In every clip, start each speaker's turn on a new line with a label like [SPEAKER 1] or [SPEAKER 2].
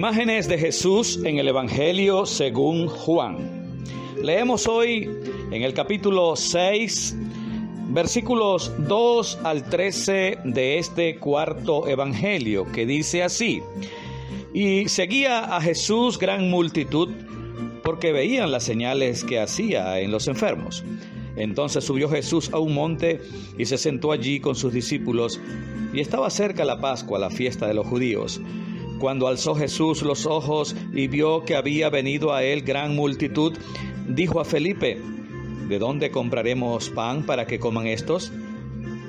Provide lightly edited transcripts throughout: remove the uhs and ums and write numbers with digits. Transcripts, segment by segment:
[SPEAKER 1] Imágenes de Jesús en el Evangelio según Juan. Leemos hoy en el capítulo 6, versículos 2 al 13 de este cuarto Evangelio, que dice así: Y seguía a Jesús gran multitud, porque veían las señales que hacía en los enfermos. Entonces subió Jesús a un monte y se sentó allí con sus discípulos, y estaba cerca la Pascua, la fiesta de los judíos. Cuando alzó Jesús los ojos y vio que había venido a él gran multitud, dijo a Felipe: ¿De dónde compraremos pan para que coman estos?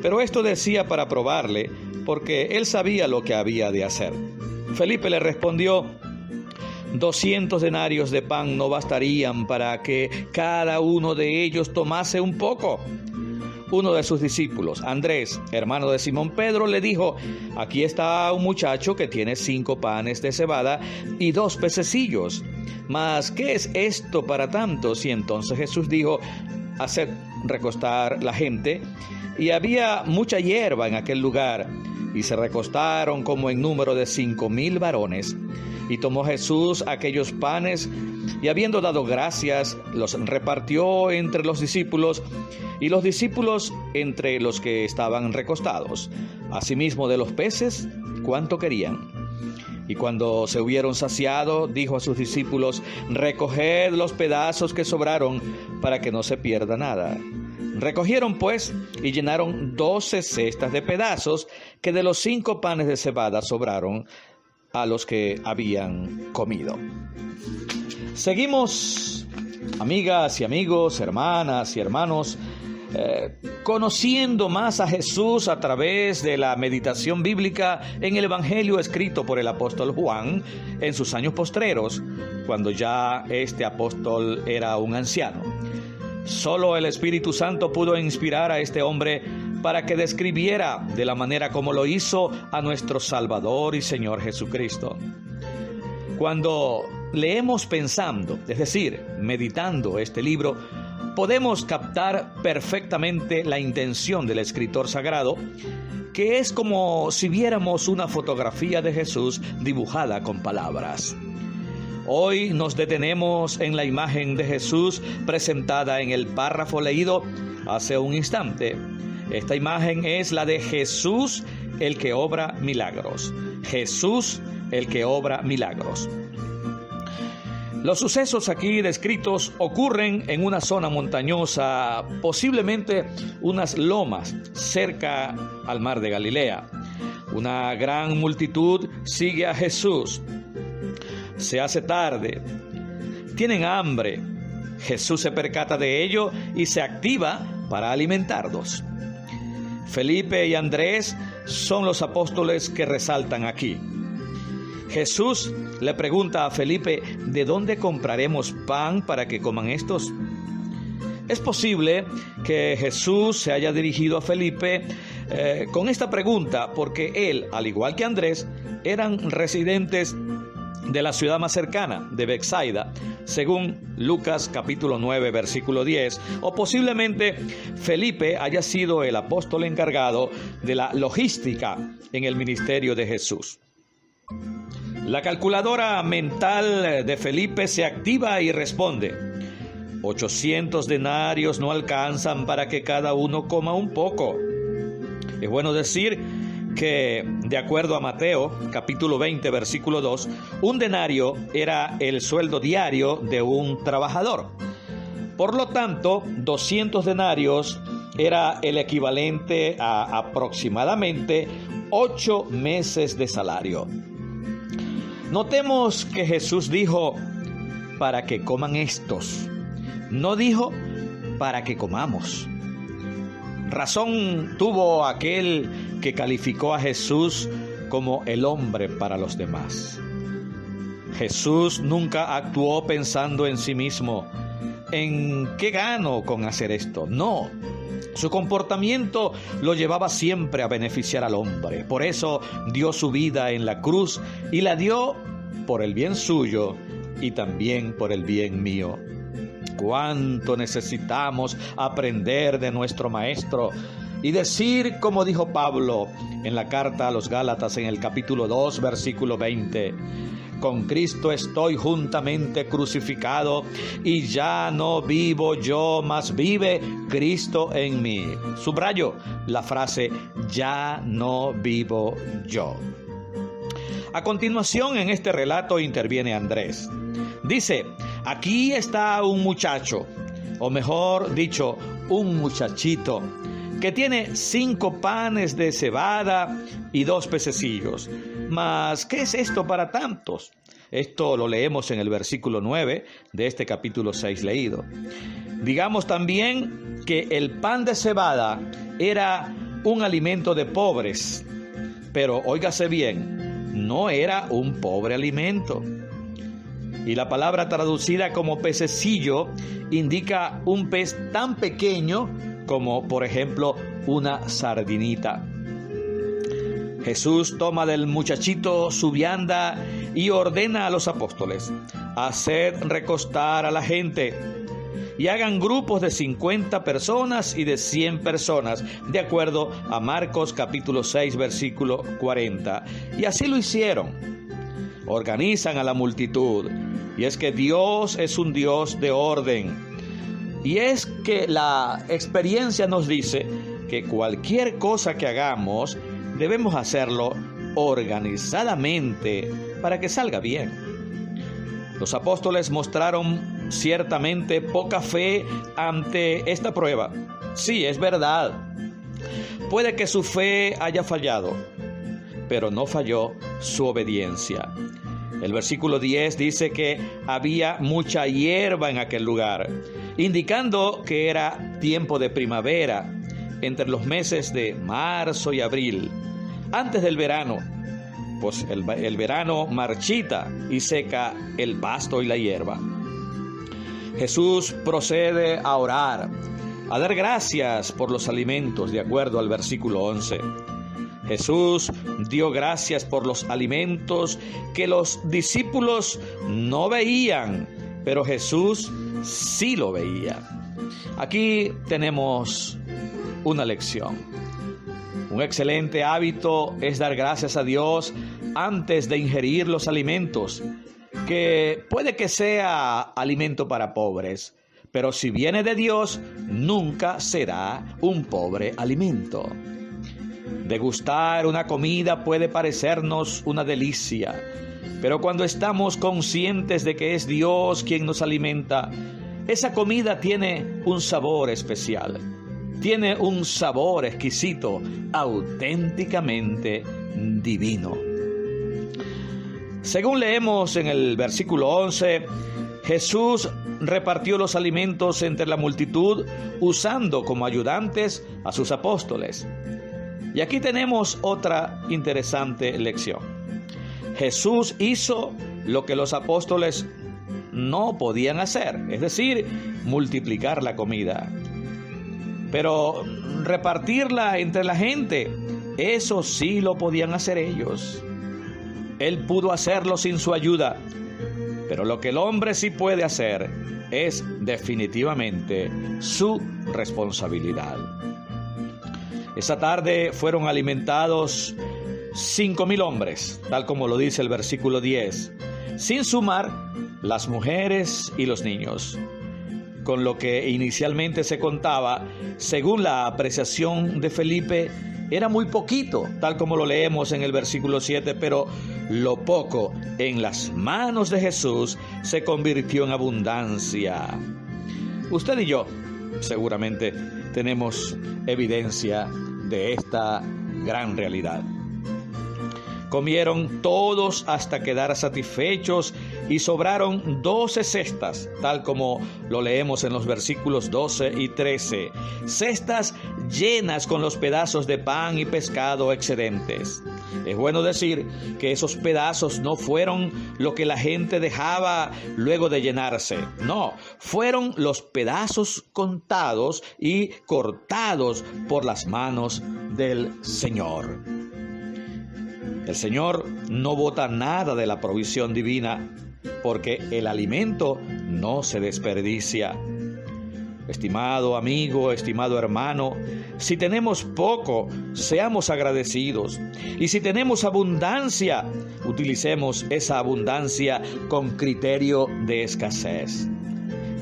[SPEAKER 1] Pero esto decía para probarle, porque él sabía lo que había de hacer. Felipe le respondió: 200 denarios de pan no bastarían para que cada uno de ellos tomase un poco. Uno de sus discípulos, Andrés, hermano de Simón Pedro, le dijo: Aquí está un muchacho que tiene 5 panes de cebada y 2 pececillos. Mas, ¿qué es esto para tantos? Y entonces Jesús dijo: Haced recostar la gente. Y había mucha hierba en aquel lugar, y se recostaron como en número de 5,000 varones. Y tomó Jesús aquellos panes, y habiendo dado gracias, los repartió entre los discípulos, y los discípulos entre los que estaban recostados. Asimismo de los peces, cuánto querían. Y cuando se hubieron saciado, dijo a sus discípulos: Recoged los pedazos que sobraron, para que no se pierda nada. Recogieron pues y llenaron 12 cestas de pedazos que de los 5 panes de cebada sobraron a los que habían comido. Seguimos, amigas y amigos, hermanas y hermanos, conociendo más a Jesús a través de la meditación bíblica en el Evangelio escrito por el apóstol Juan en sus años postreros, cuando ya este apóstol era un anciano. Solo el Espíritu Santo pudo inspirar a este hombre para que describiera de la manera como lo hizo a nuestro Salvador y Señor Jesucristo. Cuando leemos pensando, es decir, meditando este libro, podemos captar perfectamente la intención del escritor sagrado, que es como si viéramos una fotografía de Jesús dibujada con palabras. Hoy nos detenemos en la imagen de Jesús presentada en el párrafo leído hace un instante. Esta imagen es la de Jesús, el que obra milagros. Jesús, el que obra milagros. Los sucesos aquí descritos ocurren en una zona montañosa, posiblemente unas lomas cerca al mar de Galilea. Una gran multitud sigue a Jesús. Se hace tarde, tienen hambre. Jesús se percata de ello y se activa para alimentarlos. Felipe y Andrés son los apóstoles que resaltan aquí. Jesús le pregunta a Felipe: ¿de dónde compraremos pan para que coman estos? Es posible que Jesús se haya dirigido a Felipe con esta pregunta, porque él, al igual que Andrés, eran residentes de la ciudad más cercana, de Betsaida, según Lucas capítulo 9, versículo 10, o posiblemente Felipe haya sido el apóstol encargado de la logística en el ministerio de Jesús. La calculadora mental de Felipe se activa y responde: 800 denarios no alcanzan para que cada uno coma un poco. Es bueno decir que, de acuerdo a Mateo, capítulo 20, versículo 2, un denario era el sueldo diario de un trabajador. Por lo tanto, 200 denarios era el equivalente a aproximadamente 8 meses de salario. Notemos que Jesús dijo: para que coman estos. No dijo: para que comamos. Razón tuvo aquel que calificó a Jesús como el hombre para los demás. Jesús nunca actuó pensando en sí mismo: ¿en qué gano con hacer esto? No. Su comportamiento lo llevaba siempre a beneficiar al hombre. Por eso dio su vida en la cruz, y la dio por el bien suyo y también por el bien mío. Cuánto necesitamos aprender de nuestro Maestro y decir, como dijo Pablo en la carta a los Gálatas en el capítulo 2, versículo 20: con Cristo estoy juntamente crucificado, y ya no vivo yo, mas vive Cristo en mí. Subrayo la frase, ya no vivo yo. A continuación, en este relato interviene Andrés. Dice, aquí está un muchacho, o mejor dicho, un muchachito, que tiene 5 panes de cebada y 2 pececillos. Mas, ¿qué es esto para tantos? Esto lo leemos en el versículo 9 de este capítulo 6 leído. Digamos también que el pan de cebada era un alimento de pobres, pero óigase bien, no era un pobre alimento. Y la palabra traducida como pececillo indica un pez tan pequeño como, por ejemplo, una sardinita. Jesús toma del muchachito su vianda y ordena a los apóstoles: haced recostar a la gente y hagan grupos de 50 personas y de 100 personas, de acuerdo a Marcos capítulo 6, versículo 40. Y así lo hicieron. Organizan a la multitud. Y es que Dios es un Dios de orden. Y es que la experiencia nos dice que cualquier cosa que hagamos, debemos hacerlo organizadamente para que salga bien. Los apóstoles mostraron ciertamente poca fe ante esta prueba. Sí, es verdad. Puede que su fe haya fallado, pero no falló su obediencia. El versículo 10 dice que había mucha hierba en aquel lugar, indicando que era tiempo de primavera, entre los meses de marzo y abril, antes del verano, pues el verano marchita y seca el pasto y la hierba. Jesús procede a orar, a dar gracias por los alimentos, de acuerdo al versículo 11. Jesús dio gracias por los alimentos que los discípulos no veían, pero Jesús sí lo veía. Aquí tenemos una lección. Un excelente hábito es dar gracias a Dios antes de ingerir los alimentos, que puede que sea alimento para pobres, pero si viene de Dios, nunca será un pobre alimento. Degustar una comida puede parecernos una delicia, pero cuando estamos conscientes de que es Dios quien nos alimenta, esa comida tiene un sabor especial, tiene un sabor exquisito, auténticamente divino. Según leemos en el versículo 11, Jesús repartió los alimentos entre la multitud usando como ayudantes a sus apóstoles. Y aquí tenemos otra interesante lección. Jesús hizo lo que los apóstoles no podían hacer, es decir, multiplicar la comida. Pero repartirla entre la gente, eso sí lo podían hacer ellos. Él pudo hacerlo sin su ayuda, pero lo que el hombre sí puede hacer es definitivamente su responsabilidad. Esa tarde fueron alimentados 5,000 hombres, tal como lo dice el versículo 10, sin sumar las mujeres y los niños. Con lo que inicialmente se contaba, según la apreciación de Felipe, era muy poquito, tal como lo leemos en el versículo 7, pero lo poco en las manos de Jesús se convirtió en abundancia. Usted y yo seguramente tenemos evidencia de esta gran realidad. Comieron todos hasta quedar satisfechos y sobraron 12 cestas, tal como lo leemos en los versículos 12 y 13. Cestas llenas con los pedazos de pan y pescado excedentes. Es bueno decir que esos pedazos no fueron lo que la gente dejaba luego de llenarse. No, fueron los pedazos contados y cortados por las manos del Señor. El Señor no bota nada de la provisión divina, porque el alimento no se desperdicia. Estimado amigo, estimado hermano, si tenemos poco, seamos agradecidos. Y si tenemos abundancia, utilicemos esa abundancia con criterio de escasez.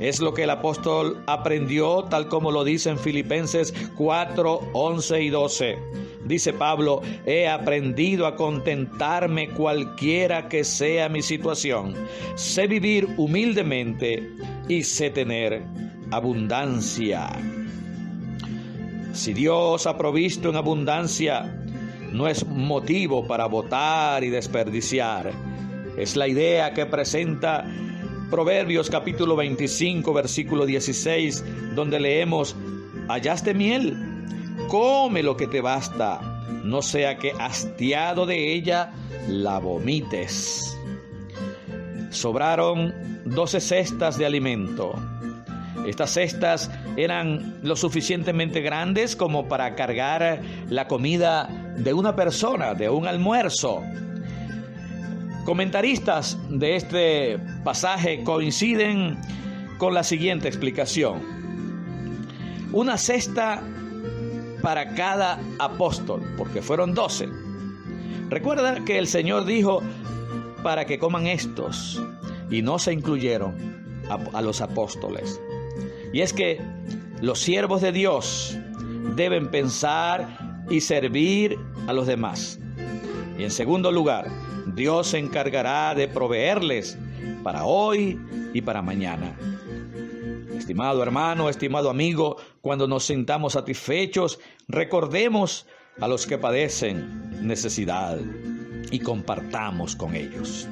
[SPEAKER 1] Es lo que el apóstol aprendió, tal como lo dice en Filipenses 4, 11 y 12. Dice Pablo: he aprendido a contentarme cualquiera que sea mi situación. Sé vivir humildemente y sé tener abundancia. Si Dios ha provisto en abundancia, no es motivo para botar y desperdiciar. Es la idea que presenta Proverbios capítulo 25, versículo 16, donde leemos: hallaste miel, come lo que te basta, no sea que hastiado de ella la vomites. Sobraron 12 cestas de alimento. Estas cestas eran lo suficientemente grandes como para cargar la comida de una persona, de un almuerzo. Comentaristas de este pasaje coinciden con la siguiente explicación: una cesta para cada apóstol, porque fueron 12. Recuerda que el Señor dijo: para que coman estos, y no se incluyeron a los apóstoles. Y es que los siervos de Dios deben pensar y servir a los demás. Y en segundo lugar, Dios se encargará de proveerles para hoy y para mañana. Estimado hermano, estimado amigo, cuando nos sintamos satisfechos, recordemos a los que padecen necesidad y compartamos con ellos.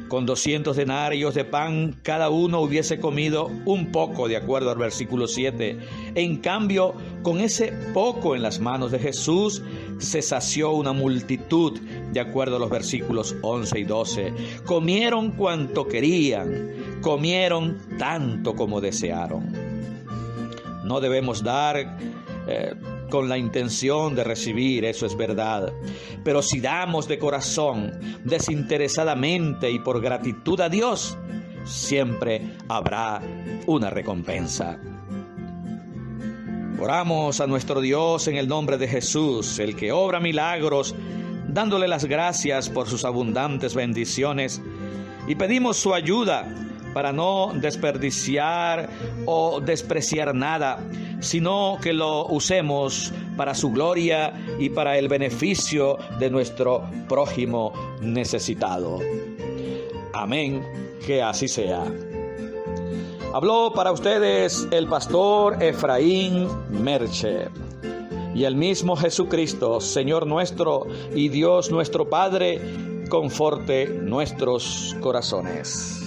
[SPEAKER 1] Con 200 denarios de pan, cada uno hubiese comido un poco, de acuerdo al versículo 7. En cambio, con ese poco en las manos de Jesús, se sació una multitud, de acuerdo a los versículos 11 y 12. Comieron cuanto querían, comieron tanto como desearon. No debemos dar con la intención de recibir, eso es verdad. Pero si damos de corazón, desinteresadamente y por gratitud a Dios, siempre habrá una recompensa. Oramos a nuestro Dios en el nombre de Jesús, el que obra milagros, dándole las gracias por sus abundantes bendiciones, y pedimos su ayuda para no desperdiciar o despreciar nada, sino que lo usemos para su gloria y para el beneficio de nuestro prójimo necesitado. Amén, que así sea. Habló para ustedes el pastor Efraín Merche. Y el mismo Jesucristo, Señor nuestro y Dios nuestro Padre, conforte nuestros corazones.